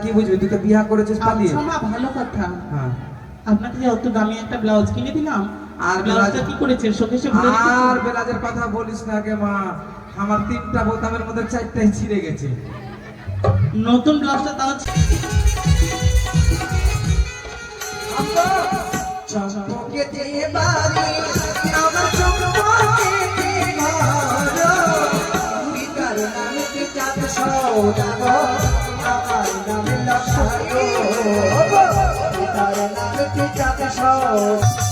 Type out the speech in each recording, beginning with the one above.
কি বুঝবি? তুই তো বিয়া করেছিস পালিয়ে। আচ্ছা মা, ভালো কথা। হ্যাঁ, আপনাকে যে অত দামি একটা ব্লাউজ কিনে দিলাম, আর ব্লাউজটা কি করেছেন? শোকেশে ভরে রেখেছেন? আর বেলাজের কথা বলিস না কে মা, আমার 3টা বোতামের মধ্যে 4টাই ছিঁড়ে গেছে। নতুন ব্লাউজটা তাও চমকে দিয়ে বাড়ি আমার চমকে ঘর বিকার নামে কি চাঁদ সৌদাগর আমার নামে লক্ষ্য বিকার নামে কি চাঁদ সৌদাগর।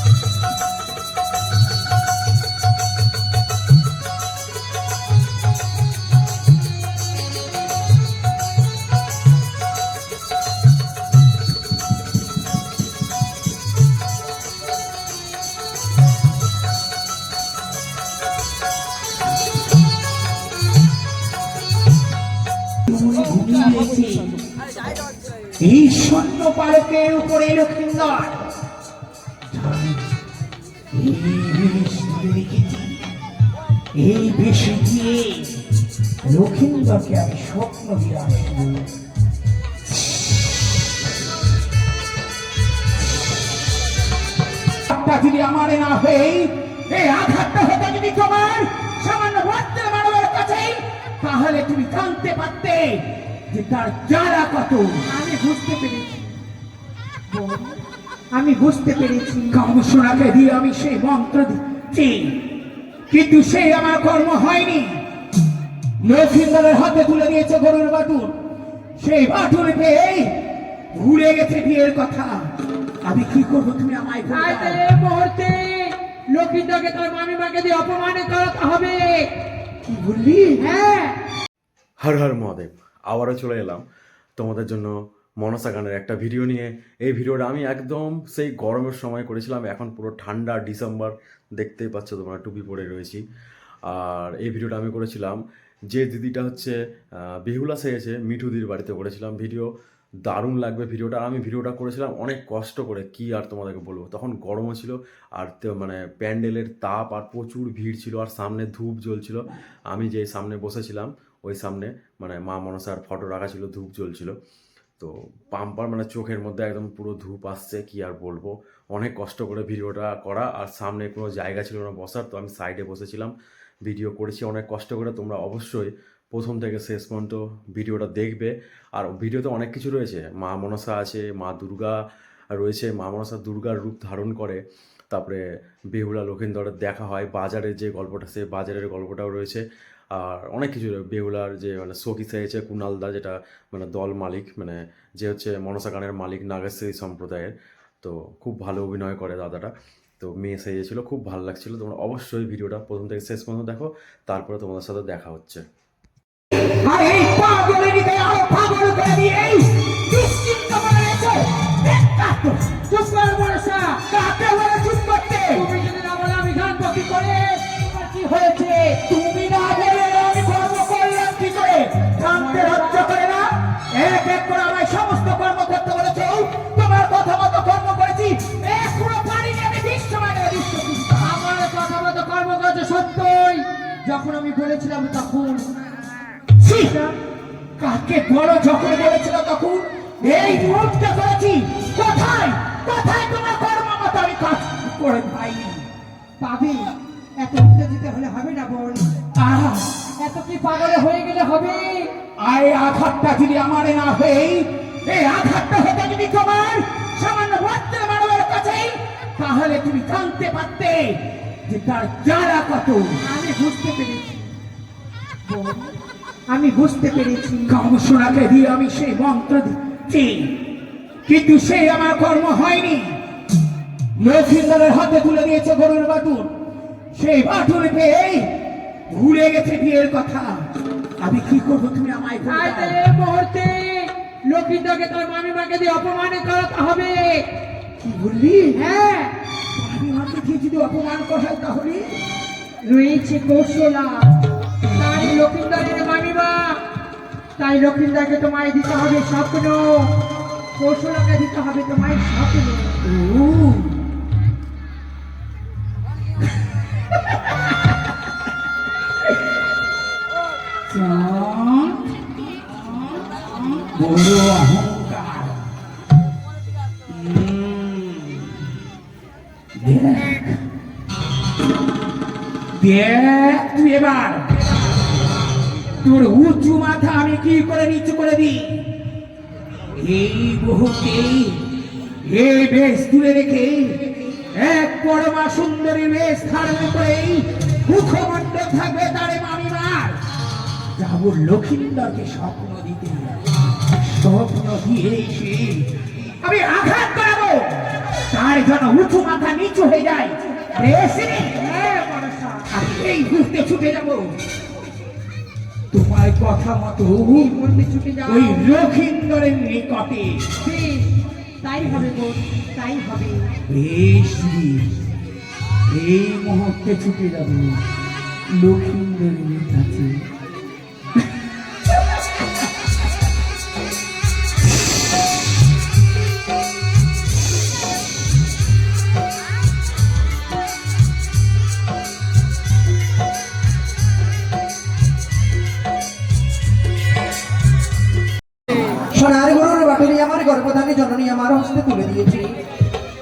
এই শূন্য পালকের উপরে লক্ষ্মীন্দর এই বেশি দিয়ে লক্ষ্মীন্দরকে আমি স্বপ্ন দিয়ে আসবো। যদি আমার না হয়ে এই আঘাতটা হতো যদি তোমার সামান্য ভদ্র মানবের কাছে, তাহলে তুমি জানতে পারতে যে তার যারা কত। আমি বুঝতে পেরেছি, আমি বুঝতে পেরেছি। কামসোনাকে দিয়ে আমি সেই মন্ত্র দিচ্ছি, কিন্তু সেই আমার কর্ম হয়নি। লক্ষ্মীন্দরের হাতে তুলে দিয়েছে গরুর বাটুল, সেই বাটুল পেয়ে ভুলে গেছে বিয়ের কথা। আমি কি করবো তুমি আমায় মুহূর্তে লক্ষ্মীন্দরকে তোর মামিমাকে দিয়ে অপমান করাতে হবে। কি বললি? হ্যাঁ। হর হর মহাদেব, আবারও চলে এলাম তোমাদের জন্য মনসা গানের একটা ভিডিও নিয়ে। এই ভিডিওটা আমি একদম সেই গরমের সময় করেছিলাম, এখন পুরো ঠান্ডা ডিসেম্বর, দেখতেই পাচ্ছ তোমরা, টুপি পরে রয়েছি। আর এই ভিডিওটা আমি করেছিলাম যে দিদিটা হচ্ছে বেহুলা সেজেছে, মিঠুদির বাড়িতে করেছিলাম ভিডিও। দারুণ লাগবে ভিডিওটা। আমি ভিডিওটা করেছিলাম অনেক কষ্ট করে, কি আর তোমাদেরকে বলবো, তখন গরমও ছিল আর মানে প্যান্ডেলের তাপ আর প্রচুর ভিড় ছিল আর সামনে ধূপ জ্বলছিল। আমি যে সামনে বসেছিলাম ওই সামনে মানে মা মনসার ফটো রাখা ছিল, ধূপ জ্বলছিল, তো পাম্পার মানে চোখের মধ্যে একদম পুরো ধূপ আসছে, কি আর বলবো। অনেক কষ্ট করে ভিডিওটা করা, আর সামনে কোনো জায়গা ছিল না বসার, তো আমি সাইডে বসেছিলাম, ভিডিও করেছি অনেক কষ্ট করে। তোমরা অবশ্যই প্রথম থেকে শেষ পর্যন্ত ভিডিওটা দেখবে। আর ভিডিওতে অনেক কিছু রয়েছে, মা মনসা আছে, মা দুর্গা রয়েছে, মা মনসা দুর্গার রূপ ধারণ করে, তারপরে বেহুলা লক্ষিন্দরের দেখা হয়, বাজারের যে গল্পটা সে বাজারের গল্পটাও রয়েছে। আর অনেক কিছু বেহুলার যে মানে সখী সেজেছে কুণালদা, যেটা মানে দল মালিক, মানে যে হচ্ছে মনসা গানের মালিক নাগেশ্বরী সম্প্রদায়ের, তো খুব ভালো অভিনয় করে দাদাটা। তো মেয়ে সেজেছিল, খুব ভালো লাগছিলো। তোমরা অবশ্যই ভিডিওটা প্রথম থেকে শেষ পর্যন্ত দেখো, তারপরে তোমাদের সাথে দেখা হচ্ছে। আর এই পাগলেরিতে আরো পাগল করে দিয়ে দুশ্চিন্ত বানাইছো। চুপ কর মনসা, কাকে বলে চুপ করতে? তুমি যদি না বলে আমি জানবো কি করে তোমার কি হয়েছে? তুমি না বলে আমি কর্ম করলাম কি করে? জানতে হচ্ছে করে না? এক এক করে আমায় সমস্ত কর্ম করতে বলেছো, তোমার কথা মতো কর্ম করেছি, এক পুরো পারিনি আমি বিশ্ব মানে বিশ্ব। আমার কথা মতো কর্ম করেছে সত্যই, যখন আমি বলেছিলাম তখন। কাকে বড় যখন বলেছিল তখন এই মুহূর্তে করেছি। কোথায় কোথায় তোমার কর্ম মতো আমি কাজ করে পাইনি? পাবি, এত উত্তেজিত হলে হবে না বোন। এত কি পাগলে হয়ে গেলে হবে? এই আঘাতটা যদি আমার না হয়ে এই আঘাতটা হতে যদি তোমার সামান্য ভদ্র মানবের কাছে, তাহলে তুমি জানতে পারতে যে তার যারা কত। আমি বুঝতে পেরেছি বোন, আমি বুঝতে পেরেছি। কামসোনাকে দিয়ে আমি সেই মন্ত্র দিচ্ছি, কিন্তু সেই আমার কর্ম হয়নি। লক্ষ্মীন্দরের হাতে তুলে দিয়েছে গরুর বাটুল, সেই বাটুল পেয়ে ভুলে গেছে বিয়ের কথা। আমি কি করবো তুমি আমায় এই মুহূর্তে লক্ষ্মীন্দরকে তোর মামিমাকে দিয়ে অপমান করাতে হবে। কি বললি? হ্যাঁ, আমি মাকে দিয়ে যদি অপমান করাই তাহলে রয়েছে কৌশলা, তাই লক্ষ্মীন্দরের মামিমা, তাই লক্ষ্মীন্দরকে তোমায় দিতে হবে স্বপ্ন, কৌশলাকে দিতে হবে তোমায় স্বপ্ন। বড় অহংকার। দেখ তুই এবার তোর উঁচু মাথা আমি কি করে নিচু করে দিই। এই মুহূর্তে এই বেশ তুলে রেখে এক পরমা সুন্দরী বেশ ধারণ করে মুখমণ্ডল থাকবে তারে মামিমার যাবো লক্ষিন্দরকে স্বপ্ন দিতে। স্বপ্ন দিয়ে এসে আমি আঘাত করাবো, তার জন্য উঁচু মাথা নিচু হয়ে যায়। আমি এই মুহূর্তে ছুটে যাবো তোমার কথা মতো ছুটে যাও। ওই লক্ষিন্দরের নিকটে। বেশ, তাই হবে বোন, তাই হবে। বেশ বেশ, এই মুহূর্তে ছুটে যাব লক্ষিন্দরের কাছে। সোনার গরুর বাটুরি আমার গর্ভধানী জননী আমার হস্তে তুলে দিয়েছে।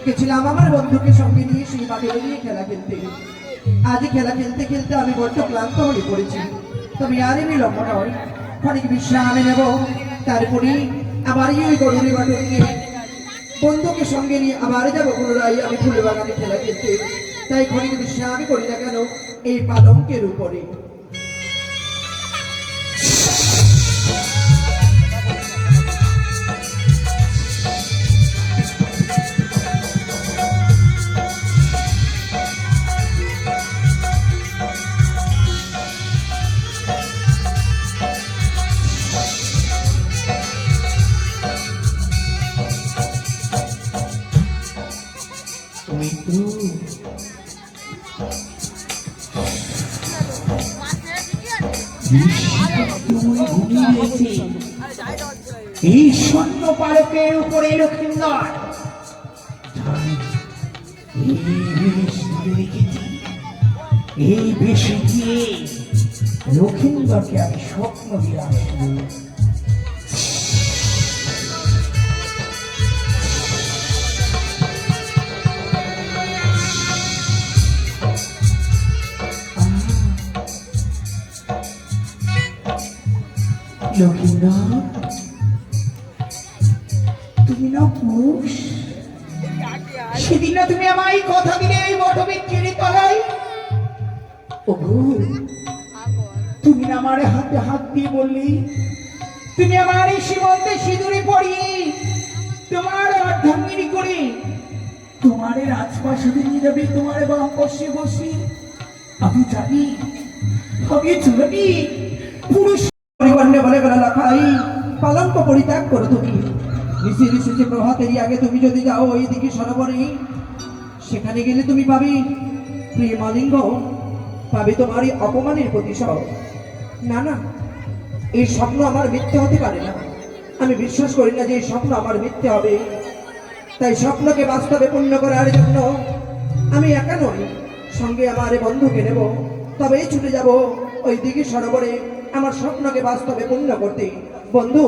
গেছিলাম আমার বন্ধুকে সঙ্গে নিয়ে সেই বাটুরি নিয়ে খেলা খেলতে। আজ খেলা খেলতে খেলতে আমি বড্ড ক্লান্ত হয়ে পড়েছি। তবে আর বিলম্ব নয়, খানিক বিশ্রাম নেব, তারপরে আবার ওই গরুর বাটুরি নিয়ে বন্ধুকে সঙ্গে নিয়ে আবার যাবো পুনরায় আমি ফুল বাগানে খেলা খেলতে। তাই খানিক বিশ্রাম করি না কেন এই পালঙ্কের উপরে। এই স্বর্ণ পালকের উপরে লক্ষিন্দর এই বেশি দিয়ে লক্ষিন্দরকে আমি স্বপ্ন দিয়ে আসবো। লক্ষিন্দর, তুমি না পুরুষ, সেদিন না তুমি আমায় কথা দিলে এই বটবৃক্ষের তলায়। ওগো, তুমি না আমার হাতে হাত দিয়ে বললি তুমি আমার এই সীমন্তে সিঁদুরে পড়িয়ে তোমার অর্ধাঙ্গিনী করে তোমার রাজপ্রাসাদে নিয়ে যাবে, তোমার বাম পাশে বসে। আমি জানি পুরুষ পরিবর্ণে বলে গেল লাখাই পালঙ্ক পরিত্যাগ করো তুমি। ঋষি ঋষি যে প্রভাতেরই আগে তুমি যদি যাও ওই দিকে সরোবরে, সেখানে গেলে তুমি পাবে প্রেমালিঙ্গ, পাবে তোমারই অপমানের প্রতিশোধ। না না, এই স্বপ্ন আমার মিথ্যে হতে পারে না। আমি বিশ্বাস করি না যে এই স্বপ্ন আমার মিথ্যে হবে। তাই স্বপ্নকে বাস্তবে পূর্ণ করার জন্য আমি একা নই, সঙ্গে আমার বন্ধুকে নেব। তবেই ছুটে যাব ওই দিকে সরোবরে আমার স্বপ্নকে বাস্তবে পূর্ণ করতে। বন্ধু,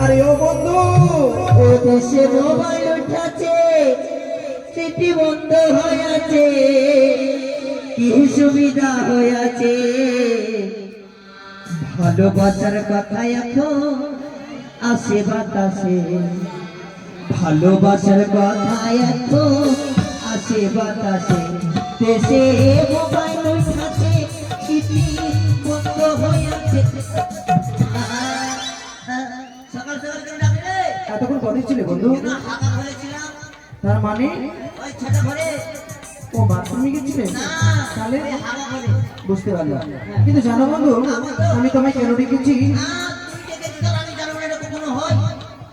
আরে ও বন্ধু, ও দেশে মোবাইল উঠাছে, সিটি বন্ধ হয়েছে, কি সুবিধা হয়েছে, ভালোবাসার কথা এখন আসে বাতাসে, ভালোবাসার কথা এখন আসে বাতাসে, দেশে মোবাইল উঠাছে, সিটি বন্ধ হয়েছে। সকাল সকাল কেন ডাকলে? এতক্ষণ কথা ছিল বন্ধু? না, হাঁকা করেছিলাম। তার মানে ওই ছোট ঘরে। ও বাথরুমে গেছিলে? না, তাহলে ওই হাঁকা করে। বুঝতে পারলাম। কিন্তু জানো বন্ধু, আমি তোমায় কেন ডেকেছি? না, তুই ডেকেছিস আর আমি জানবো না এটা কখনো হয়?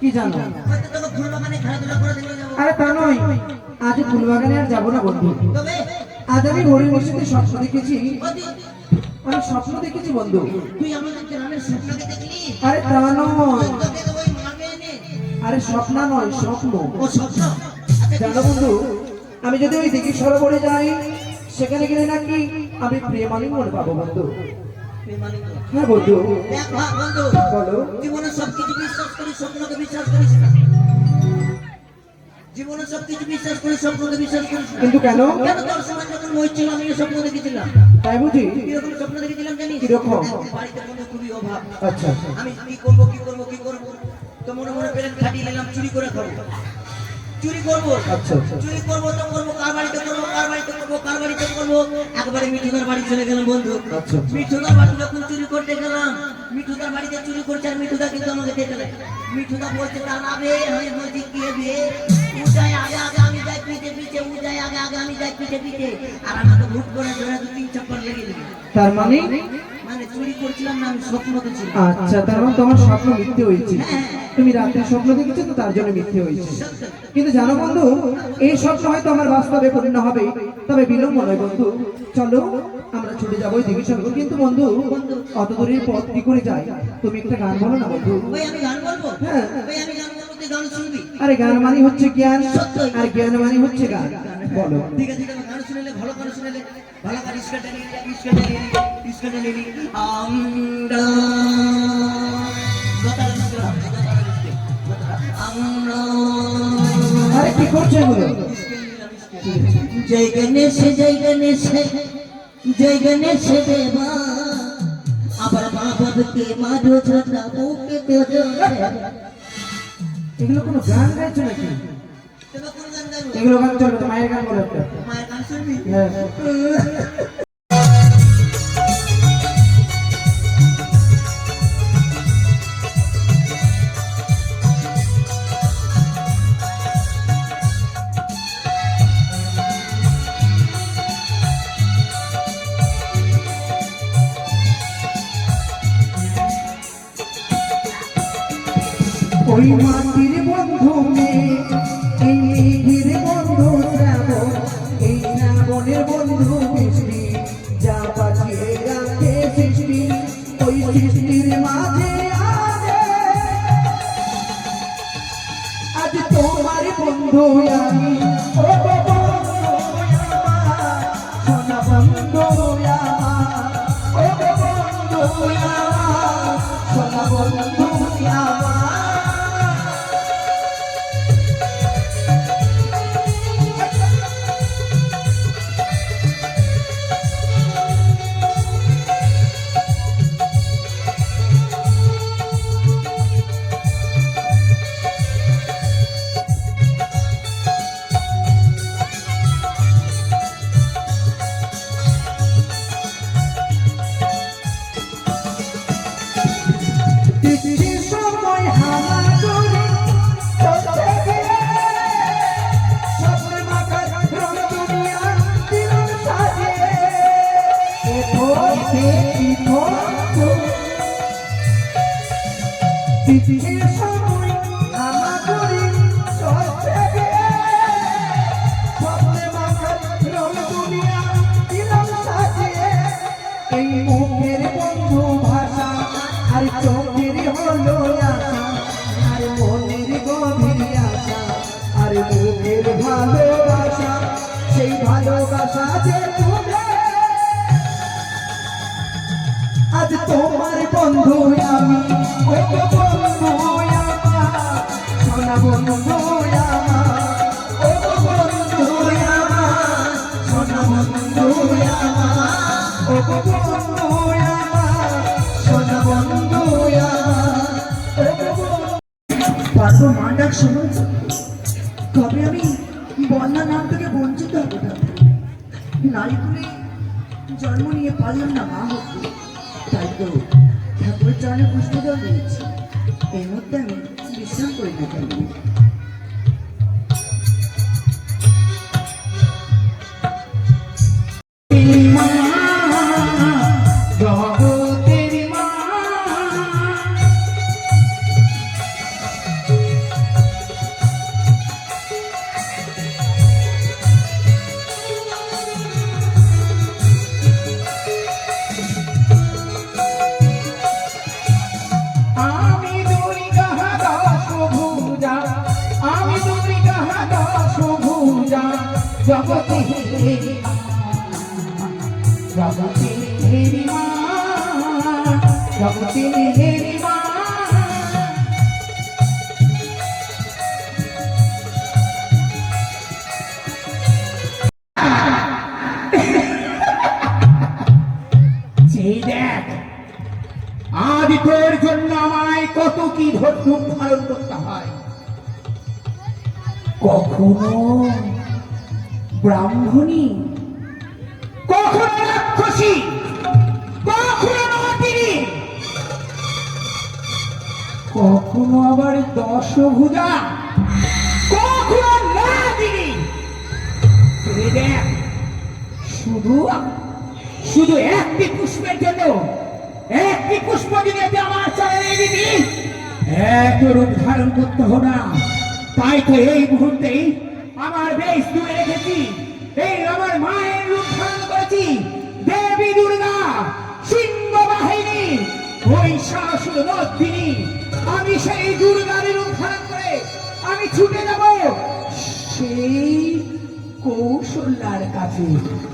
কি জানো? হয়তো তোকে ফুলবাগানে খেলাধুলা করে দিয়ে যাবো। আরে তা নয়, আজ ফুলবাগানে আর যাবো না বন্ধু। তবে আজ আমি ভোরের বসেতে স্বপ্ন দেখেছি। ওদি, আমি স্বপ্ন দেখেছি বন্ধু। তুই আমাদের গ্রামের স্বপ্নকে দেখলি? আরে তা নয়, তোকে তো ওই মারবে এনে। আরে স্বপ্ন নয়, স্বপ্ন। ও স্বপ্ন? আচ্ছা, জানো বন্ধু, আমি যদি ওই দিকে সরোবরে যাই, সেখানে গেলে নাকি আমি প্রেমালিঙ্গন পাবো বন্ধু। প্রেমালিঙ্গ। হ্যাঁ বন্ধু, দেখ বন্ধু, বলো। জীবনে সবকিছু বিশ্বাস করিস, স্বপ্নকে বিশ্বাস করিস না। জীবনে সবকিছু বিশ্বাস করি, স্বপ্নকে বিশ্বাস করি না। কিন্তু কেন? কেন তোর সময় যখন হয়েছিল আমি এই স্বপ্ন দেখেছিলাম। তাই বুঝি? কিরকম স্বপ্ন দেখেছিলাম জানিস? কিরকম? একদিন বাড়িতে কোনো খুবই অভাব। আচ্ছা আচ্ছা আমি কি করবো তো মনে মনে প্লেন খাটিয়ে নিলাম, চুরি করে খাবো, চুরি করবো। আচ্ছা আচ্ছা চুরি করবো তো করবো, কার বাড়িতে করবো, কার বাড়িতে করবো। একবারে মিঠুদার বাড়ি চলে গেলাম বন্ধু। আচ্ছা। মিঠুদার বাড়ি যখন চুরি করতে গেলাম, মিঠুদার বাড়িতে চুরি করছে আর মিঠুদা কিন্তু আমাকে দেখে নেয়। মিঠুদা বলছে তা না বে, আমি বলছি কি বে, ও যায় আগে আগে আমি যাই পিঠে পিঠে, ও যায় আগে আগে আমি যাই পিঠে পিঠে, আর আমাকে ভুট করে ধরে 2-3 চাপ্পল লেগে দিবে। তার মানে? মানে চুরি করছিলাম না, আমি স্বপ্ন দেখছিলাম। আচ্ছা, তার মানে তোমার স্বপ্ন মিথ্যে হয়েছে। তুমি রাতে স্বপ্ন দেখেছো তো তার জন্য মিথ্যে হয়েছে। কিন্তু জানো বন্ধু, এই স্বপ্ন হয়তো আমার বাস্তবে পরিণত হবে, তবে বিলম্ব নয় বন্ধু। চলো আমরা ছুটে যাবো ওই দিকে সঙ্গে। কিন্তু বন্ধু, অত দূরের পথ কি করে যায়? তুমি একটা গান বলো না বন্ধু। ভাই আমি গান বলবো? হ্যাঁ। ভাই আমি গান বলবো, তুই গান শুনবি? আরে গান মানে হচ্ছে জ্ঞান, আর জ্ঞান মানে হচ্ছে গান। বলো। ঠিক আছে, গান শুনেলে ভালো, গান শুনেলে ভালো, গান ইস্কাটা নিয়ে আমরা আরে কি করছো এগুলো? জয় গণেশে জয় গণেশে জয় গণেশে দেবা, আবার মা বাবাকে মারো ছোটা বউকে করো। এগুলো কোনো গান গাইছো নাকি? তবে কোন গান গাইবো? এগুলো গান চলবে তো, মায়ের গান বলো একটা। মায়ের গান শুনবি? হ্যাঁ। ওই মাটির বন্ধু মেয়ে, এই মেঘের বন্ধু শ্রাবণ, এই শ্রাবণের বন্ধু বৃষ্টি, যা বাঁচিয়ে রাখে সৃষ্টি, ওই সৃষ্টির মাঝে আজ তোমার বন্ধু আমি, ও বন্ধু আমার, সোনা বন্ধু আমার, ও বন্ধু আমার, সোনা বন্ধু আমার। এই মুখের বন্ধু ভাষা আর চোখের হলো আশা, আর মনের গভীর আশা, আর মুখের ভালোবাসা, সেই ভালোবাসা যে তুমি আজ তোমার বন্ধু আমি, ও বন্ধু আমার, সোনা বন্ধু আমার, ও বন্ধু আমার, সোনা বন্ধু আমার, ও বন্ধু আমার, সোনা বন্ধু আমার। পারবো মা ডাক শোনো, তবে আমি বন্যা নাম থেকে বঞ্চিত হবো না। নারী কুলে জন্ম নিয়ে পারলাম না মা হতে, তাই তো ঠাকুরের চরণে পুষ্প জল দিয়েছি। এই মধ্যে আমি বিশ্রাম করি না কেন? জগতের মা, আমি দুর্গা দশভুজা, আমি দুর্গা দশভুজা, জগতের জগতের মা, জগতের মা। অসহ্য রূপ ধারণ করতে হয়। কখনো ব্রাহ্মণী, কখনো রাক্ষসী, কখনো নতিনী, কখনো আবার দশভুজা, কখনো নাদিনী। তুই দেখ, শুধু শুধু একটি পুষ্পের জন্য, একটি পুষ্প যদি আমার চরণে দিবি, এত রূপ ধারণ করতে হবে না। তাই তো এই মুহূর্তেই আমার বেশ দূরে রেখেছি, এই আমার মায়ের রূপ ধারণ করেছি, দেবী দুর্গা সিংহ বাহিনী মহিষাসুর মর্দিনী। আমি সেই দুর্গার রূপ ধারণ করে আমি ছুটে যাব সেই কৌশল্যার কাছে।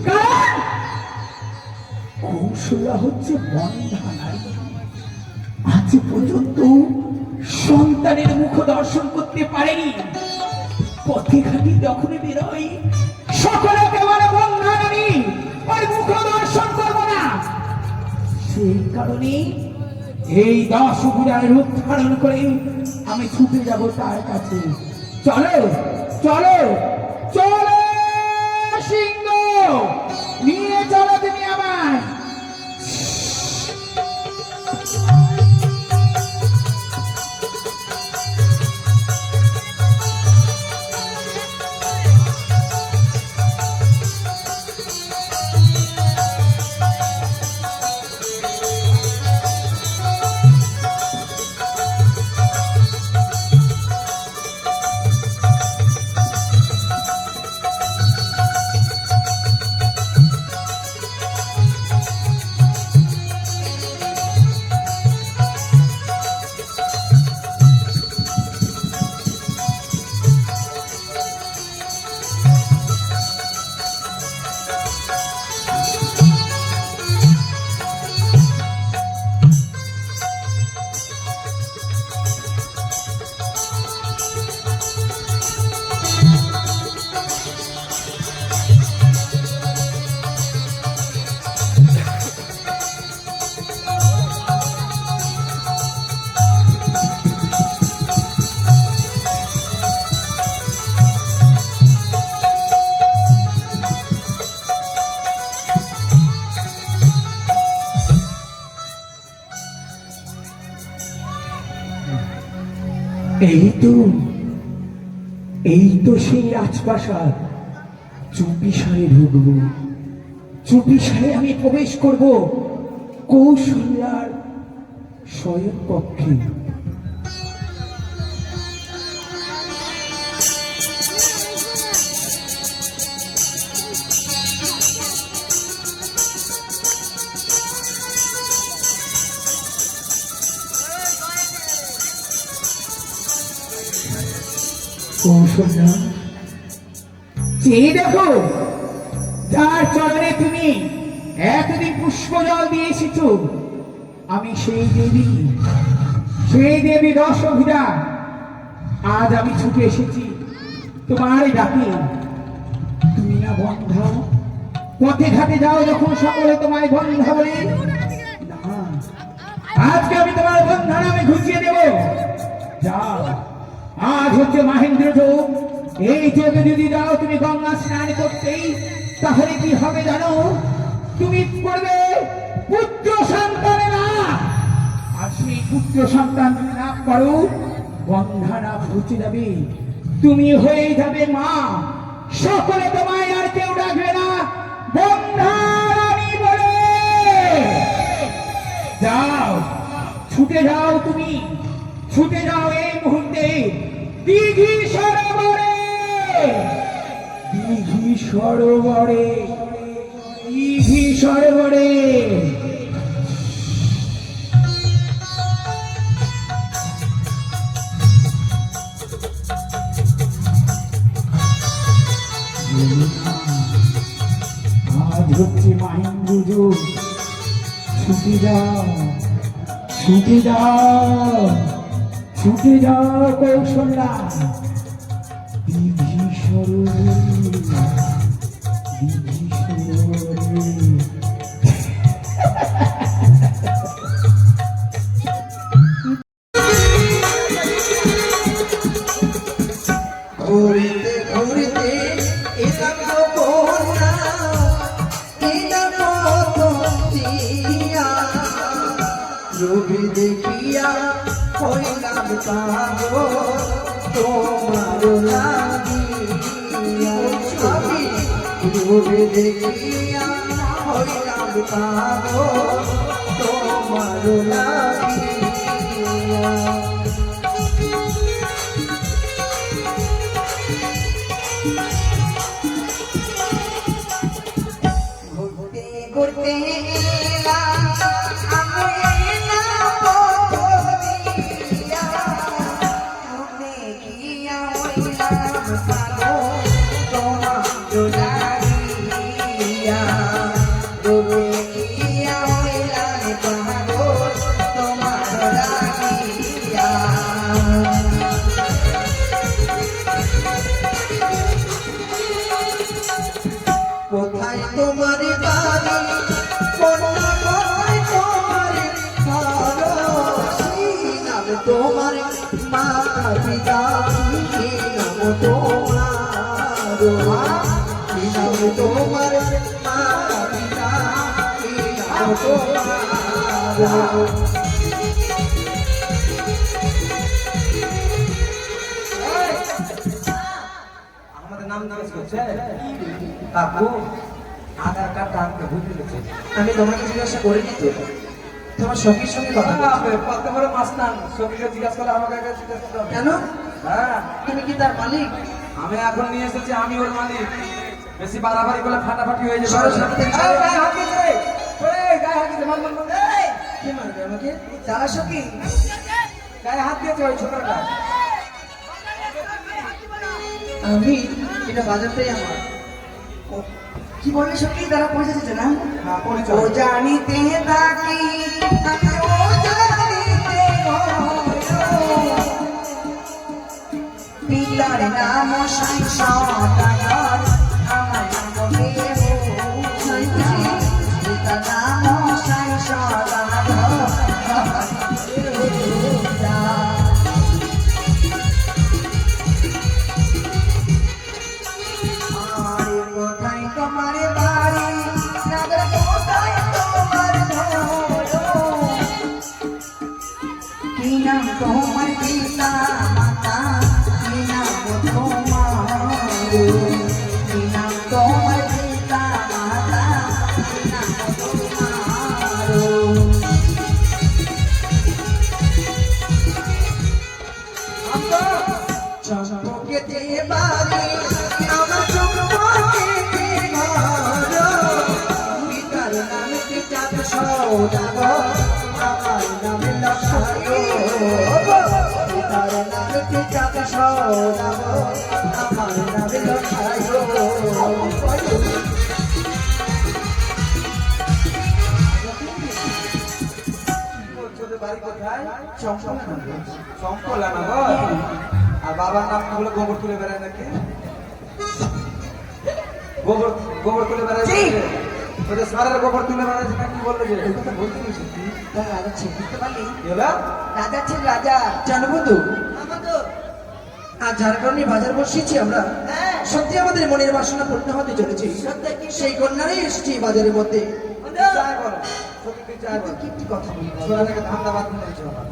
কারণ কৌশল্যা হচ্ছে বন্ধা নারী, আজ পর্যন্ত সন্তানের মুখ দর্শন করতে পারেনি। পথে ঘাটি যখন বেরোই সকলকে বলে বন্ধা নারী, ওর মুখ দর্শন করবো না। সেই কারণে এই 10 ভুজার রূপ ধারণ করে আমি ছুটে যাব তার কাছে। চলো চলো চলো সিংহ, নিয়ে চলো তুমি আমায়। এই তো সেই রাজপ্রাসাদ। চুপিসারে ঢুকবো, চুপিসারে আমি প্রবেশ করব কৌশল্যার শয়ন কক্ষে। কৌশল্যা, চেয়ে দেখো, যার চরণে তুমি এতদিন পুষ্প জল দিয়ে এসেছ, আমি সেই দেবী দশভুজা। আজ আমি ছুটে এসেছি তোমার ডাকে। তুমি না বন্ধা, পথে ঘাটে যাও যখন সকলে তোমায় বন্ধা বলে, না আজকে আমি তোমার বন্ধা নামে ঘুষিয়ে দেব। যাও, আজ হচ্ছে মহেন্দ্র যোগ। এই যোগে যদি যাও তুমি গঙ্গা স্নান করতেই, তাহলে কি হবে জানো? তুমি করবে পুত্র সন্তানের নাম, আর সেই পুত্র সন্তান তুমি নাম করো, বন্ধা নাম ঘুচে যাবে, তুমি হয়ে যাবে মা। সকলে তোমায় আর কেউ ডাকবে না বন্ধা রানী বলে। যাও, ছুটে যাও, তুমি ছুটে যাও এই মুহূর্তে দিঘি সরোবরে, দিঘি সরোবরে, দিঘি সরোবরে। আজ হচ্ছে মহেন্দ্র যোগ। ছুটে যাও, ছুটে যাও, ছুটে যাও কৌশল্যা, দিঘি সরোবরে, দিঘি সরোবরে। রূপে দেখিয়া হইলাম পাগল তোমার লাগিয়া আমি রূপে দেখিয়া হইলাম পাগল তোমার লাগিয়া ঘুরতে ঘুরতে এলাম আমি না পথিয়া ঘুরতে গিয়া হইলাম পাগল তোমার লাগিয়া ঘুরতে গিয়া হইলাম পাগল তোমার লাগিয়া কোথায় তোমার বাড়ি কোথায় তোমার নাম তোমার মাতা পিতা নাম তোমার নাম তোমার মাতা পিতা নাম তোমার আমাদের নাম জিজ্ঞেস করছে কাকু আধার কার্ডটা আমাকে ভুলে গেছে। আমি তোমাকে জিজ্ঞাসা করিনি তো তোমার সখীর সঙ্গে কথা বলছি। কত বড় মাস্তান সবকে জিজ্ঞাসা করে আমাকে আগে জিজ্ঞাসা করতে হবে। কেন হ্যাঁ তুমি কি তার মালিক? আমি এখন নিয়ে এসেছি আমি ওর মালিক। বেশি বাড়াবাড়ি করলে ফাটাফাটি হয়ে যাবে। সরো, সামনে থেকে সরো। এই, গায়ে হাত দিয়েছে রে। এই, গায়ে হাত দিয়েছে, মার, মার, মার। এই, কে মারবে আমাকে? তারা সখী? গায়ে হাত দিয়েছে ওই ছোটটা। আমি এটা বাজারটাই আমার। কি বললে সখী? তারা পৌঁছেছে না? হ্যাঁ, ও পরিচয়। জানিতে থাকি আমি ও জানিতে পিতার নাম সাই সদাগর আমার নাম দেব পিতার নাম সাই সদাগর আর কোথায় তোমার বাড়ি নগর কোথায় তোমার ঘর কি নাম তোমার পিতা মাতা কি নাম তোমার কি নাম তোমার পিতা মাতা কি নাম তোমার চম্পকেতে বাড়ি আমার চম্পকেতে ঘর পিতার নাম পিতার সৌদাগর আমার নাম লক্ষ্মী পিতার নাম পিতার সৌদাগর আমার নাম লক্ষ্মী তোদের বাড়ি কোথায়? চম্পক শঙ্কলা না গো? আর বাবার নাম কি বলে গোবর তুলে বেড়ায় নাকি? গোবর গোবর তুলে বেড়ায় জি। নাকি? তোদের সারের গোবর তুলে বেড়ায় না কি বললে যে? এই কথা বলতে গেছি কি? রাজা ছিল বুঝতে পারলি? কি হলো? রাজা ছিল রাজা জানবো তো আর যার কারণে বাজার বসিয়েছি আমরা সত্যি আমাদের মনের বাসনা পূর্ণ হতে চলেছে সেই কন্যারই এসেছি বাজারের মধ্যে চায় বলো। সত্যি তুই চায় বলো। কি কথা বলবো ছোড়া থেকে ধান্দা বাদ দিতে হচ্ছে আমার।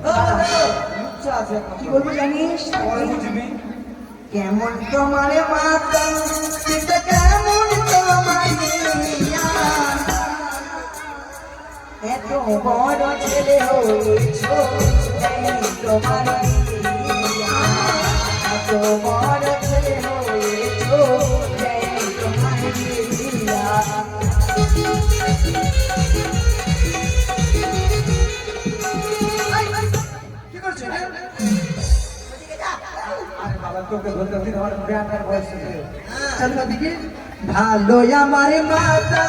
লুচ্চা আছে এখন। কি বলবো জানিস পরে বুঝবি। কেমন তোমার মাতা পিতা কেমন তোমার মেয়া এত বড় ছেলে হয়েছ এই তোমার মেয়া এত বড় ছেলে হয়েছ এই তোমার মেয়া কি করছো রে? আরে বাবা তোকে ধরতে ধরতে আমার ব্যাটার বয়স হয়েছে। চলো দিকে ভালো আমার মাতা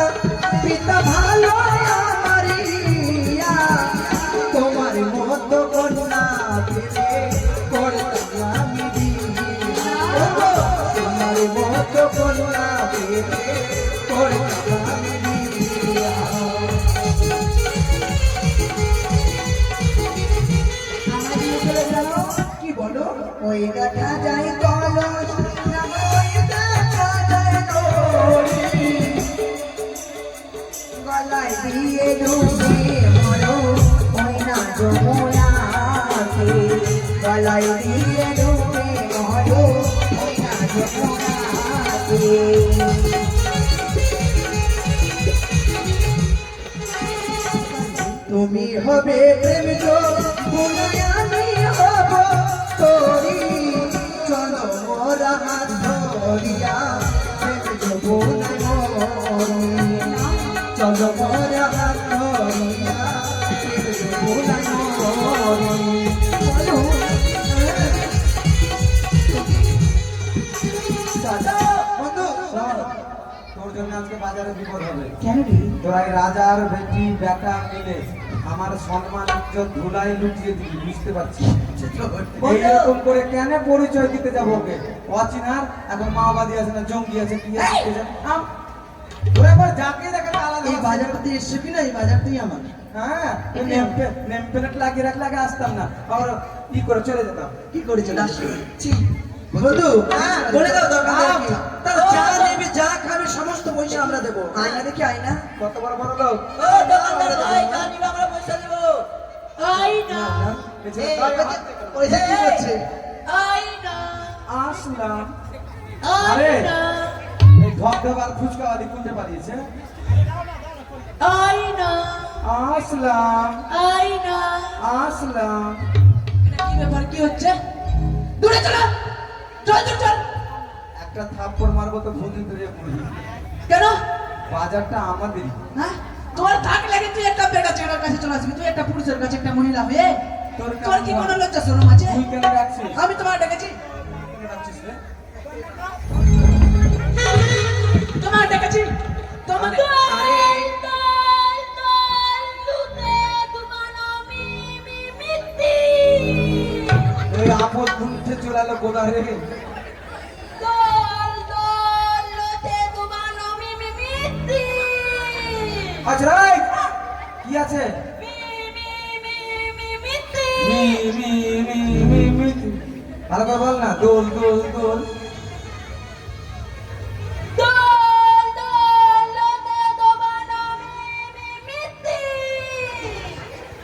পিতা ভালো আমার ইয়া তোমার মতো কন্যা পেলে করতাম আমি বিয়া। তোমার মতো কন্যা পেলে করতাম আমি বিয়া। কি বলো ওই দেখা যায় কলস না ওই দেখা যায় দড়ি গলায় দিয়ে ডুবে মরো ওই না যমুনাকে গলায় দিয়ে ডুবে মরো ময়না যমুনাকে। তুমি হবে প্রেম যমুনায় আমি হব তোরি, চলো মোরা হাত ধরিয়া প্রেম যমুনায় মরি, চলো মোরা হাত ধরিয়া প্রেম যমুনায় মরি। চলো বন্ধু শোন, তোর জন্য আজকে বাজারে বিপদ হবে। কেন রে? তোরা এই রাজার বেটি বেটা মিলে আমার সম্মান ইজ্জত ধুলাই লুটিয়ে দিবি, বুঝতে পারছি। এইরকম করে কেন পরিচয় দিতে যাবো ওকে? অচিনার এখন মাওবাদী আছে না জঙ্গি আছে কি আছে কে জানে। তোরা একবার যাকে দেখে আলাদা এই বাজারটাতে এসছো কিনা? এই বাজারটাই আমার। হ্যাঁ, নেম প্লেট লাগিয়ে রাখলে আগে আসতাম না, আবার ই করে চলে যেতাম। কি করে চলে আসলো? বন্ধু হ্যাঁ, বলে দাও দরকার নেই কি? আচ্ছা। তার যা নেবে যা খাবে সমস্ত পয়সা আমরা দেবো। আয়না দেখি আয়না। কত বড় বড় লোক। ও দোকানদার ভাই কার নিবে আমরা পয়সা দেব। আই না পেছনে এই, তাই পয়সা কি করছে? আই না আসলাম। আই আরে না এই ধবধবার ফুচকাওয়ালি কোনটা পালিয়েছে? আই না আসলাম আই না। আসলাম। এটা কি ব্যাপার, কি হচ্ছে? দূরে চলো, চল চল চল। একটা থাপ্পড় মারবো তো ভূতি ধরে পড়বি। কেন? বাজারটা আমাদেরই। হ্যাঁ, তোমার থাক লাগে তুই একটা বেটা ছেলের কাছে চলে আসবি, তুই একটা পুরুষের কাছে একটা মহিলা হয়ে তোর কি কোনো লজ্জা শরম আছে? তুই কেন রাখছিস? আমি তোমার ডেকেছি, কেন রাখছিস রে? তোমার ডেকেছি, তোমাকে এই আপদ উঠে চলে এলো গোদা রে। আচ্ছা রে, কি আছে? Me me me me me. ভালো করে বল না। দোল দোল দোল।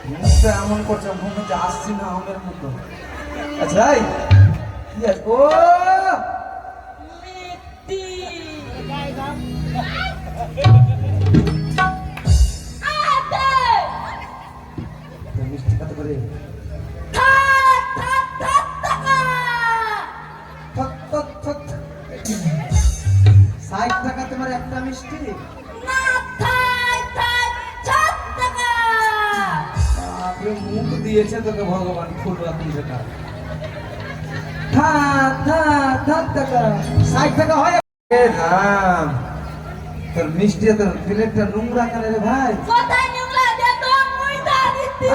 মুখটা এমন করছে মনে হচ্ছে আসছি না আমের মতো। আচ্ছা ভাই, কি আছে? ও তো মিষ্টি কত করে? থত, থত, থত। 60 টাকা তোমার একটা মিষ্টি? বাপরে, মুখ দিয়েছে তোকে ভগবান ফুল রাখুন সেটা। 60 টাকা হয়? এ রাম, তোর মিষ্টি তোর প্লেটটা নোংরা কেন রে ভাই?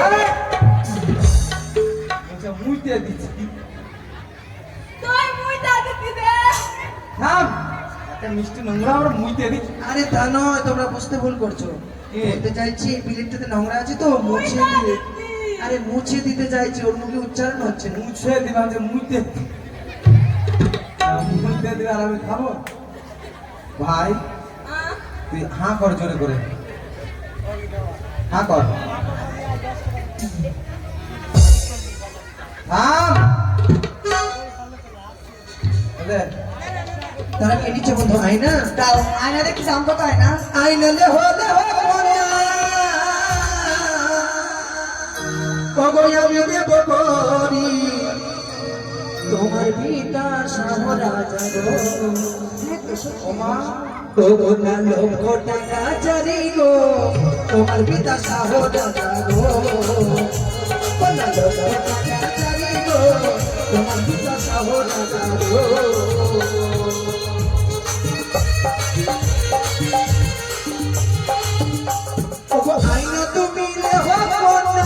আরে! বলছে মুইতে দিচ্ছি। থাম, একটা মিষ্টি নোংরা আমরা মুইতে দিচ্ছি। আরে তা নয়, তোমরা বুঝতে ভুল করছো। কি? বলতে চাইছি এই প্লেটটাতে নোংরা আছে তো মুছে দিয়ে, আরে মুছে দিতে চাইছি, ওর মুখে উচ্চারণ হচ্ছে না। মুছে দিলাম যে মুইতে মুইতে দিলে আর আমি খাবো? ভাই তুই হাঁ কর জোরে করে, হাঁ কর। থাম। দেখ, তারা কে নিচ্ছে বন্ধু? আয়না দাও, আয়না দেখি দাম কত? আয়না আয়না লে হলে আমি দেব করি তোমার পিতা সামরা যাবো ওমা তবু না লক্ষ টাকা চারি গো, তোমার পিতা সাহরা যাবো না লক্ষ টাকা চারি গো, তোমার পিতা সাহরা যাবো। আইনা তুমি হবো না,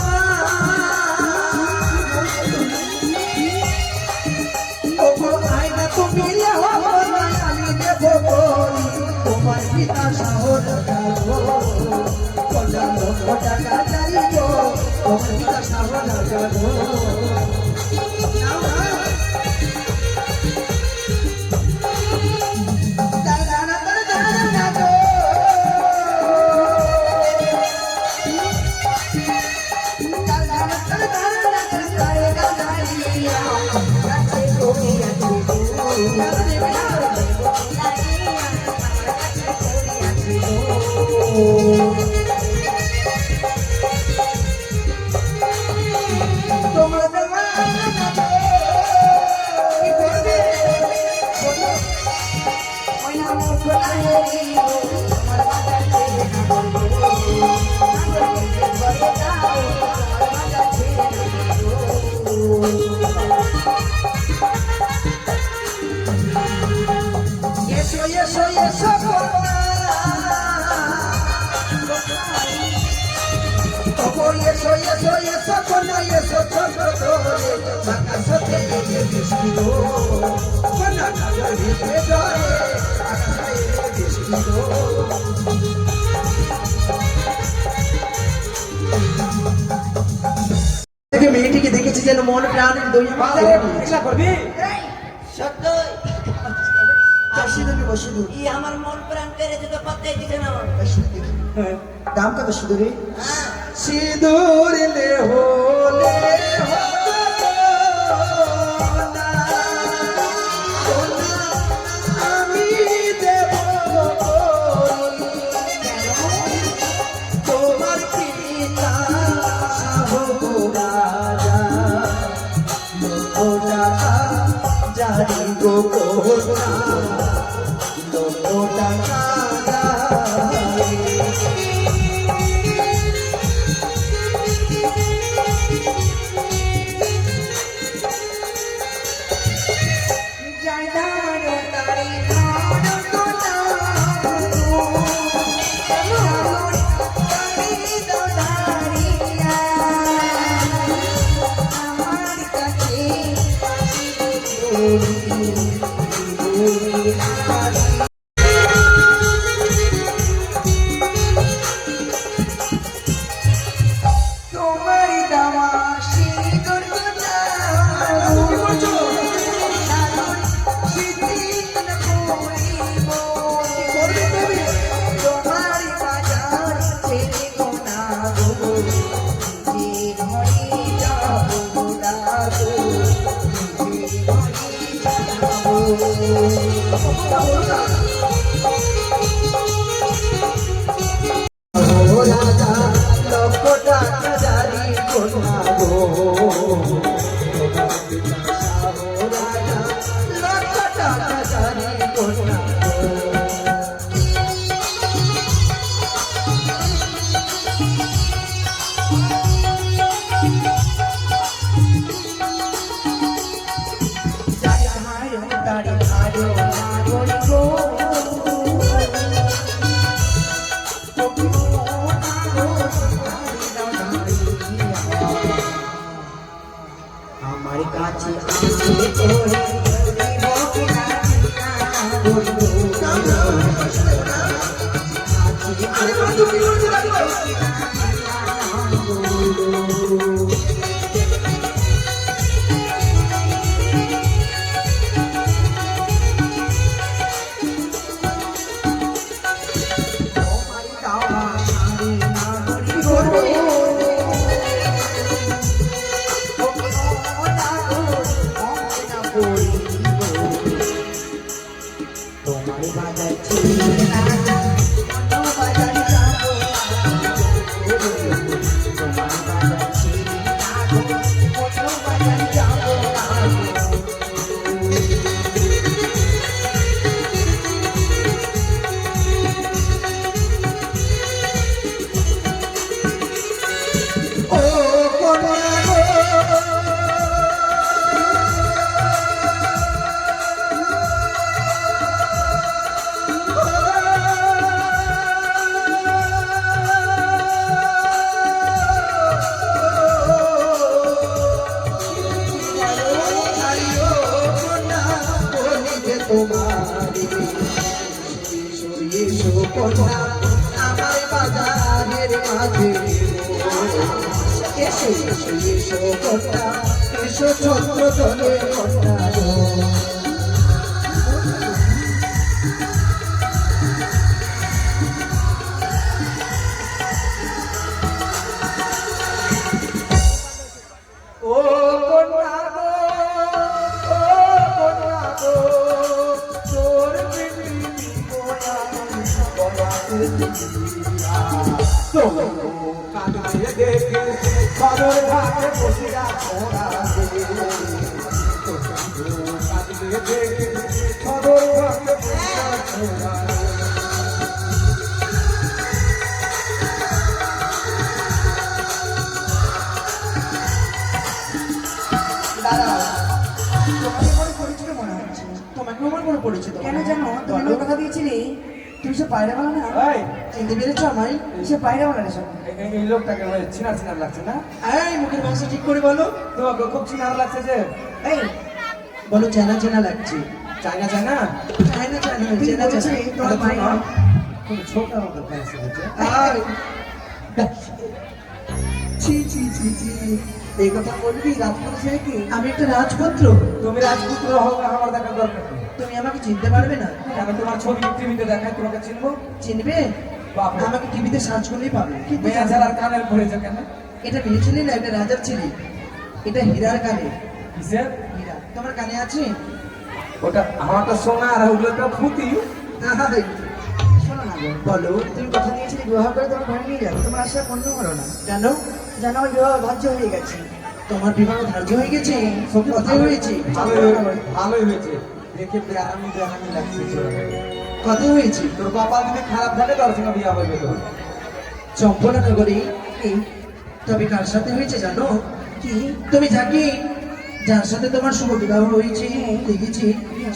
আইনা তুমি হবো না, আমি দেব বলি তোমার পিতা সাহস যাবো লক্ষ টাকা চাইব, তোমার পিতা সাহস যাবো। তোমার দেওয়া কি করবে ওই না মুখ লাগে তোমার বাজার ছেড়ে না বলবো ঘরে যাও তোমার বাজার ছেড়ে না এসো এসো এসো এসো এসো এসো কোনা এসো ছোট তোরে আকাশে বৃষ্টি গো কোনা কাজে ভিজে জলে আকাশে বৃষ্টি গো দেখে মেয়েটিকে দেখেছি যেন মন প্রাণ দই এগুলা করবি সত্য বসি দেবি বসি দেবি ই আমার মন প্রাণ পেরেছে তো পাত্তাই দিতে না দাম কত সিঁদুরে হ্যাঁ সিঁদুর লে হলে আমি দেব তোমার পিতা রাজা জানি গো কোনা টাকা আমার কাছে তোমার বাজার ছেড়ে না অন্য বাজার যাবো তোমার বাজার ছেড়ে না অন্য বাজার যাবো ও কোনা গো আমার বাজারের মাঝে এসো এসো এসো কন্যা এসো ছত্র তলে কন্যা ও কন্যা গো ও কন্যা গো কাঁদলে দেখে সদর ঘাটে বসিয়া ওরা কাঁদলে দেখে সদর ঘাটে বসিয়া ওরা দাঁড়াও, তোমাকে আমার পরিচিত মনে হচ্ছে। তোমাকে আমার কোনো পরিচিত কেন জানো, তুমি আমার কথা দিয়েছিলে তুমি সে পায়রা বানা না, এই, চিনতে পেরেছো আমায়? সে পায়রা বানা সব। এই লোকটাকে চিনার চিনার লাগছে না? এই মুখের ভাষা ঠিক করে বলো। তোমাকে খুব চিনার লাগছে যে। এই বলো, চেনা চেনা লাগছে। চায়না চায়না চেনা চেনা তুমি চেনা বলছো চেনা তোমার পায়রা। খুব ছোট আমাদের কাছে হচ্ছে। ছি ছি ছি ছি, এই কথা বলবি? রাজপুত্র সে কি? আমি একটা রাজপুত্র। তুমি রাজপুত্র হোক আমার দেখার দরকার নেই। তুমি আমাকে চিনতে পারবে না? আমি তোমার ছবি টিভিতে দেখাই, তোমাকে চিনবো? চিনবে? বাবা। আমাকে টিভিতে সার্চ করলেই পাবে। কিন্তু মেয়া ছাড়ার কানের পড়েছে কেন? এটা মেয়ে ছেলে না, এটা রাজার ছেলে। এটা হীরার কানে। কিসের? হীরা তোমার কানে আছে? ওটা আমারটা সোনা আর ওগুলো তো ফুটি। শোনো না গো, বলো। তুমি কথা দিয়েছিলে বিবাহ করে তোমার ঘরে নিয়ে যাবো, তোমার আশা পূর্ণ হলো না। জানো, জানো আমার বিবাহ ধার্য হয়ে গেছে। তোমার বিবাহ ধার্য হয়ে গেছে? সত্যি কথাই হয়েছে? ভালোই হয়েছে, দেখে বেড়ামি বেড়ামি লাগছে। কথা হয়েছে? তোর কপাল যদি খারাপ থাকে তোর সঙ্গে বিয়ে হবে তোর। চম্পনা নগরী। এই, তবে কার সাথে হয়েছে জানো? কি? তুমি যাকে, যার সাথে তোমার শুভ বিবাহ হয়েছে দেখেছি,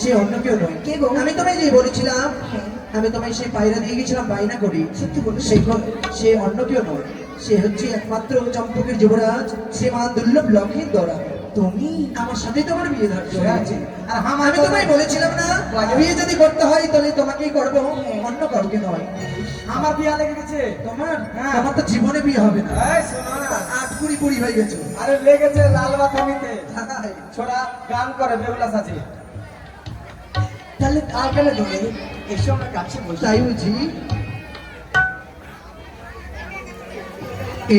সে অন্য কেউ নয়। কে গো? আমি তোমায় যে বলেছিলাম, আমি তোমায় সেই পায়রা দিয়ে গেছিলাম বায়না করি। সত্যি বলো? সে অন্য কেউ নয়, সে হচ্ছে একমাত্র চম্পকের যুবরাজ শ্রীমান দুর্লভ লক্ষের দরা। তুমি? আমার সাথে তোমার বিয়ে ধার্য হয়েছে। আর আমি তোমায় বলেছিলাম না, বিয়ে যদি করতে হয় তাহলে তোমাকেই করবো, অন্য কাউকে নয়। আমার বিয়ে লেগে গেছে। তোমার? হ্যাঁ। আমার তো জীবনে বিয়ে হবে না। এই শোনো না, 8 কুড়ি কুড়ি হয়ে গেছে। আরে লেগেছে লাল বাতামিতে। ছোড়া গান করে বেহুলা সাজি। তাহলে আর কেন ধরে এসো আমার কাছে বসে। তাই বুঝি?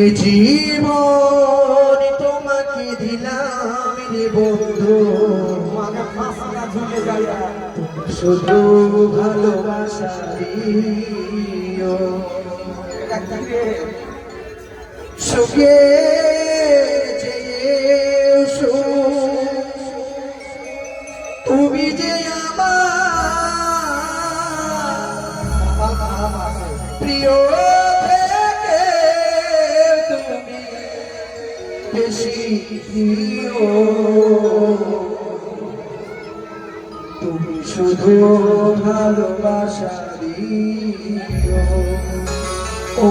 এ জীবন তোমাকে দিলাম রে বন্ধু, তোমাকে ফাঁসিয়া ঝুলে যাইয়া শুধু ভালোবাসা দিও। সুখে তুমি যে আমার প্রিয় থেকে তুমি বেশি প্রিয়, তুমি শুধু ভালোবাসা দিও। ও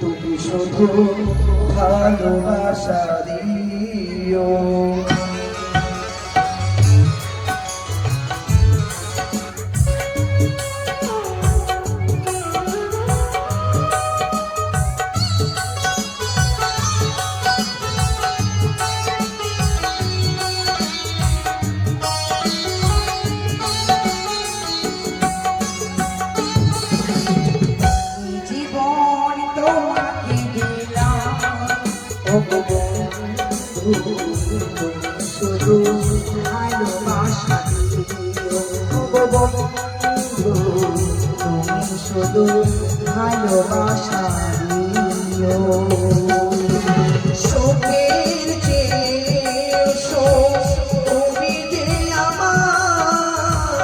তুমি শুধু ভালোবাসা দিও। জীবন তোমাকে দিলাম, ও বন্ধু, শুধু ভালোবাসা দিও। ও বন্ধু, তুমি শুধু ভালোবাসা দিও। শোকের চেয়ে শোক তুমি যে আমার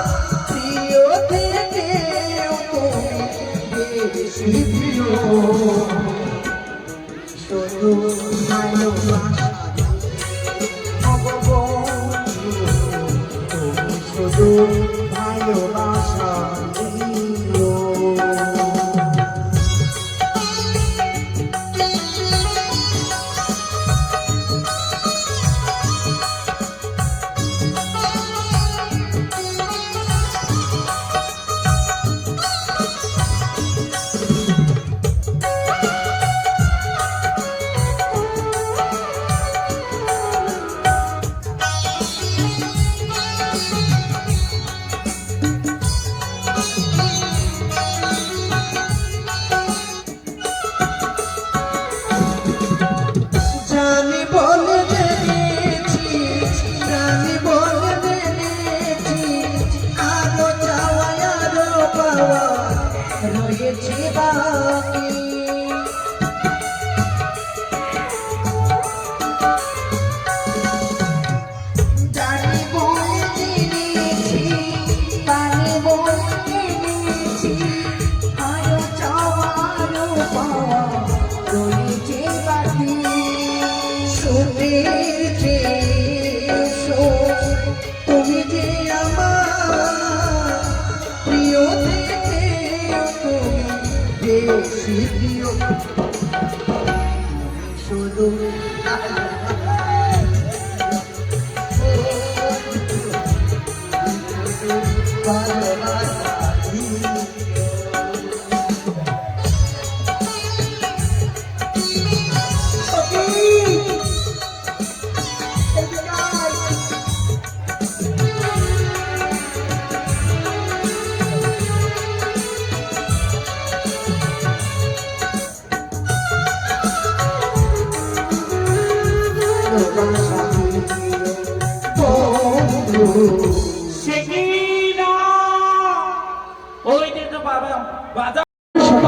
প্রিয় থেকে তুমি বেশি প্রিয়, শুধু ভালোবাসা দিও। তুমি শুধু ভালোবাসা দিও। প্রিয় শুধু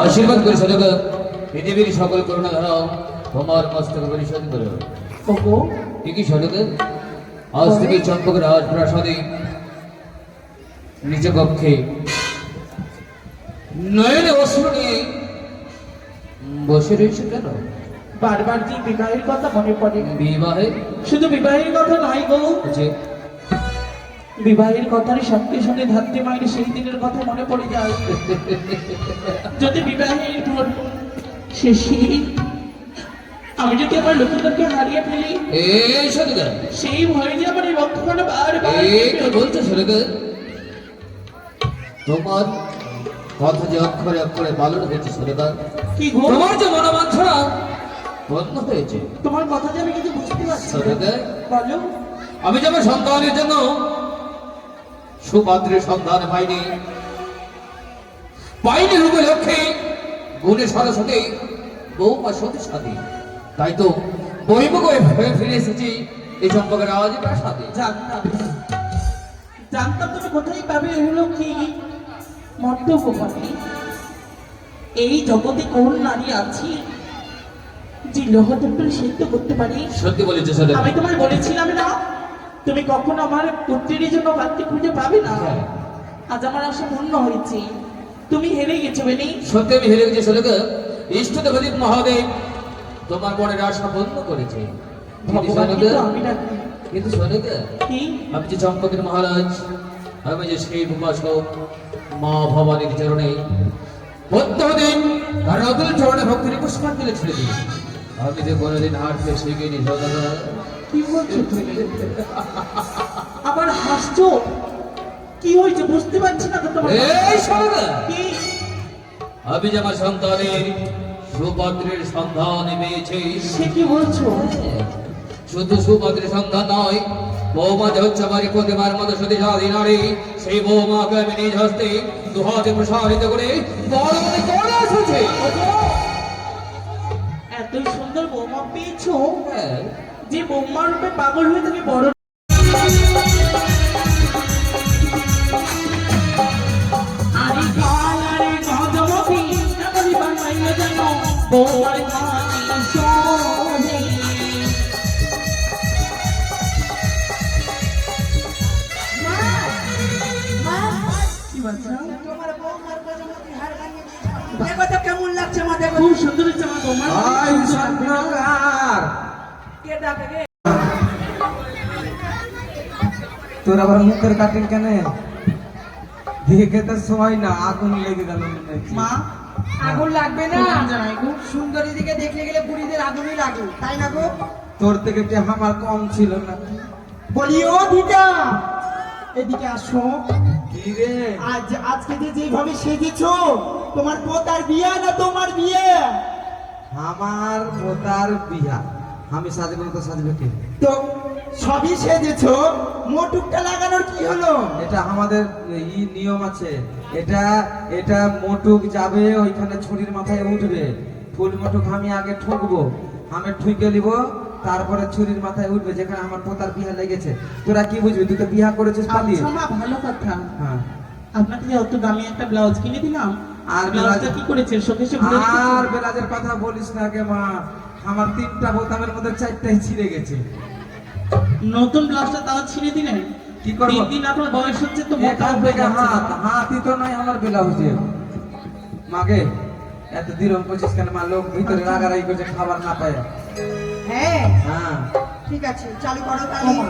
আশীর্বাদ করে সদক পৃথিবীর সকল করুণা ধারাও তোমার মস্তক পরিশোধ করো ওগো কি সদক আজ থেকে চম্পক রাজপ্রাসাদে নিজ কক্ষে নয়নে অশ্রু নিয়ে বসে রয়েছে কেন? বারবার যে বিবাহের কথা মনে পড়ে। বিবাহে শুধু বিবাহের কথা নয় গো, যে বিবাহের কথার সঙ্গে সঙ্গে ধাত্রী মায়ের সেই দিনের কথা মনে পড়ে যায়। যদি বিবাহের পর শেষে আমি যদি আমার লক্ষ্মীকে হারিয়ে ফেলি, এই সদক সেই ভয়ে যে আমার এই রক্তখানা বারবার এই তো বলছো সদক তোমার কথা যে অক্ষরে অক্ষরে পালন হয়েছে সদক কি গো, তোমার যে মনোবাঞ্ছনা পূর্ণ হয়েছে। তোমার কথা যে আমি কিছু বুঝতে পারছি না। সদক বলো, আমি যেমন সন্তানের জন্য সুপাত্রের সন্ধান পাইনি রূপে লক্ষ্যে গুণে সরস্বতী বৌমা সতী সাথী, তাই তো বহিমুখ হয়ে ফিরে এসেছি এই চম্পকের আওয়াজ প্রাসাদে। জানতাম জানতাম তুমি কোথায় পাবে হলো কি মর্তভূমি। এই জগতে কোন নারী আছে যে লোহদণ্ডল সিদ্ধ করতে পারে? সত্যি বলেছে সদক আমি তোমায় বলেছিলাম না, তুমি কখনো আমার পুত্রের জন্য পাত্রী খুঁজে পাবে না। হ্যাঁ। আজ আমার আশা পূর্ণ হয়েছে, তুমি হেরে গেছো বেনি। সত্যি আমি হেরে গেছি সদক ইষ্ট দেবদীপ মহাদেব তোমার মনের আশা পূর্ণ করেছে। কিন্তু ভগবানকে সদক তো আমি ডাকি। কিন্তু সদক কি আমি যে চম্পকের মহারাজ, আমি যে সেই উপাসক মা ভবানীর চরণে প্রত্যেকদিন তার অতুল চরণে ভক্তির পুষ্পাঞ্জলি ছেড়ে দিই। আমি যে কোনোদিন হারতে শিখিনি সদক। কি বলছো তুমি? আবার হাসছো, কি হয়েছে বুঝতে পারছি না তো তোমার। এই সদক কি? আমি যে আমার সন্তানের সুপাত্রের সন্ধান পেয়েছি। সে কি বলছো? শুধু সুপাত্রের সন্ধান নয়, বৌমা যে হচ্ছে আমার প্রতিমার মতো সতী সাধী নারী, সেই বৌমাকে আমি নিজ হস্তে দুহাতে প্রসারিত করে বড় মনে চলে এসেছে। এত সুন্দর বৌমা পেয়েছো হ্যাঁ, যে বৌমা রূপে পাগল হয়ে তুমি বড়। আরে গাল আরে গজমতি এমনই বানাইয়া যেন বৌমার গান শোনে। কি বলছো? দেখো তো কেমন লাগছে মা, দেখো খুব সুন্দর হচ্ছে আমার বৌমা। আই স্বর্ণকার, কে ডাকে রে? তোর আবার মুখের কাটিং কেন? দেখে তো সময় না, আগুন লেগে গেল মনে হচ্ছে। মা আগুন লাগবে না, প্রণাম জানাই গো। সুন্দরী দিকে দেখলে গেলে বুড়িদের আগুনই লাগে, তাই না গো? তোর থেকে যে আমার কম ছিল না। বলি ও দিদা, এদিকে আসো। কি রে? আজকে যে যেভাবে সেজেছো, তোমার পোতার বিয়ে না তোমার বিয়ে? আমার পোতার বিয়া, আমি সাজবো না তো সাজবে কে? তো সবই সেজেছো, মোটুকটা লাগানোর কি হলো? এটা আমাদের নিয়ম আছে। এটা এটা মোটুক যাবে ওইখানে ছুরির মাথায় উঠবে, ফুল মোটুক আমি আগে ঠুকবো, আমি ঠুকে নিব, তারপরে ছুরির মাথায় উঠবে যেখানে আমার পোতার বিয়া লেগেছে। তোরা কি বুঝবি? তুই তো বিয়া করেছিস পালিয়ে। আচ্ছা মা, ভালো কথা। হ্যাঁ, আপনাকে যে অত দামি একটা ব্লাউজ কিনে দিলাম, আর ব্লাউজটা কি করেছেন? শোকেশে ভরে আর রেখেছেন? বেলাজের কথা বলিস না কে মা, আমার 3টা বোতামের মধ্যে 4টাই ছিঁড়ে গেছে। নতুন ব্লাউজটা তাও ছিঁড়ে দিলেন? কি করবো? 3 দিন আপনার বয়স হচ্ছে তো মোটা এখান হয়ে থেকে যাচ্ছে। হাতই তো নয় আমার ব্লাউজে। মাগে এত দিরম করছিস কেন মা? লোক ভিতরে রাগারাগি করছে খাবার না পায়। হ্যাঁ হ্যাঁ, ঠিক আছে, চালু করো তাহলে।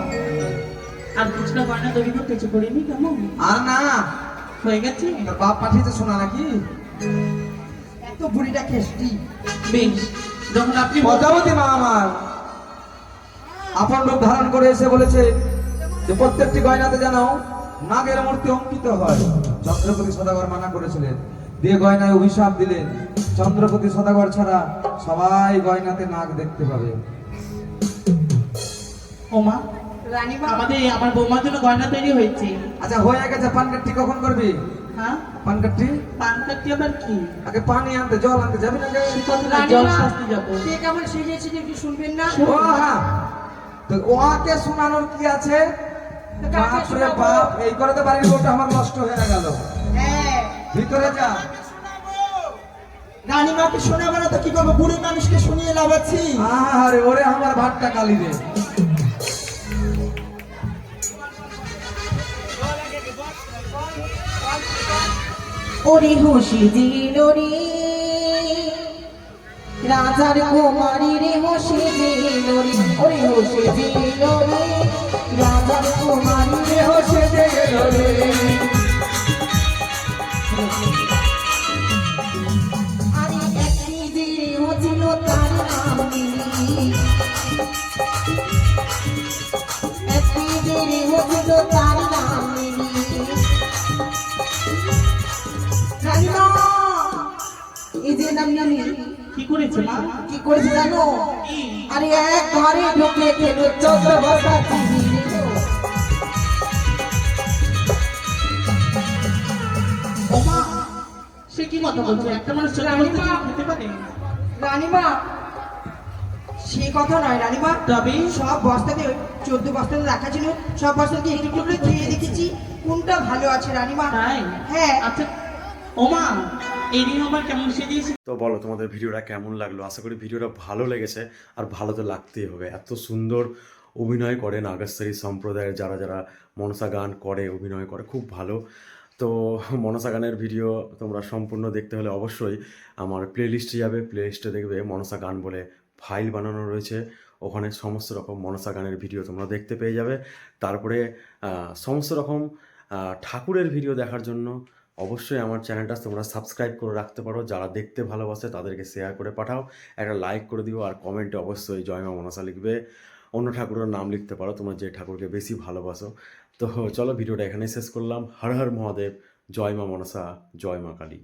আর কিছুটা গয়না তৈরি করতে কিছু করিনি, কেমন আর না, হয়ে গেছে? তোর বাপ পাঠিয়েছে শোনা নাকি? তো বুড়িটা খেসটি। বেশ, যখন আপনি পদ্মাবতী মা আমার আপন রূপ ধারণ করে এসে বলেছে যে প্রত্যেকটি গয়নাতে যেন নাগের মূর্তি অঙ্কিত হয়। চন্দ্রপতি সদাগর মানা করেছিলেন, দিয়ে গয়নায় অভিশাপ দিলেন, চন্দ্রপতি সদাগর ছাড়া সবাই গয়নাতে নাগ দেখতে পাবে। ওমা, রানীমা আমার বৌমার জন্য গয়না তৈরি হয়েছে। আচ্ছা হয়ে গেছে, পানকাঠি কখন করবি? হ্যাঁ, পানকাঠি পানকাঠি আবার কি? আগে পানি আনতে, জল আনতে যাবি না গে? কতটা জল শাস্তি যাবো। কে কেমন সেজেছে একটু শুনবেন না? ও হ্যাঁ, তো ওকে শোনানোর কি আছে? বাপ রে বাপ, এই করে তো বাড়ির বউটা আমার নষ্ট হয়ে গেল। হ্যাঁ, ভিতরে যা। রানীমাকে শোনাবো না তো কি করবো? বুড়ি মানুষকে শুনিয়ে লাভাচ্ছি। আরে ওরে আমার ভাতটা কালি রে। ওরে হোসে দিল রে রাজার কুমারী রে হোসে দিল রে, ওরে হোসে দিল রে রাজার কুমারী রে হোসে দিল রে। আরে একটি যে হছিল তার নাম নীলি, একটি যে হছিল তার নাম নীলি। রানীমা, এই যে নাম নীলি কি করেছে মা? কি করেছে জানো? আরে এক ঘরে ঢুকে খেল 14 বস্তা চিনি নিল। ওমা, সে কি কথা বলছে? একটা মানুষ ছোট বস্তা চিনি খেতে পারে? রানীমা সে কথা নয় রানীমা, তবে সব বস্তাতে 14 বস্তাতে রাখা ছিল, সব বস্তাকে একটু একটু করে খেয়ে দেখেছি কোনটা ভালো আছে রানীমা। তাই? হ্যাঁ। আচ্ছা ওমা, এই নিয়ে আমার কেমন সেজেছে? তো বলো তোমাদের ভিডিওটা কেমন লাগলো? আশা করি ভিডিওটা ভালো লেগেছে, আর ভালো তো লাগতেই হবে। এত সুন্দর অভিনয় করে নাগেশ্বরী সম্প্রদায়ের যারা যারা মনসা গান করে, অভিনয় করে, খুব ভালো। তো মনসা গানের ভিডিও তোমরা সম্পূর্ণ দেখতে হলে অবশ্যই আমার প্লেলিস্টে যাবে, প্লেলিস্টে দেখবে মনসা গান বলে ফাইল বানানো রয়েছে, ওখানে সমস্ত রকম মনসা গানের ভিডিও তোমরা দেখতে পেয়ে যাবে। তারপরে সমস্ত রকম ঠাকুরের ভিডিও দেখার জন্য অবশ্যই আমার চ্যানেলটা তোমরা সাবস্ক্রাইব করে রাখতে পারো। যারা দেখতে ভালোবাসে তাদেরকে শেয়ার করে পাঠাও, একটা লাইক করে দিও, আর কমেন্টে অবশ্যই জয় মা মনসা লিখবে। অন্য ঠাকুরের নাম লিখতে পারো তোমরা যে ঠাকুরকে বেশি ভালোবাসো। তো চলো ভিডিওটা এখানেই শেষ করলাম। হর হর মহাদেব, জয় মা মনসা, জয় মা কালী।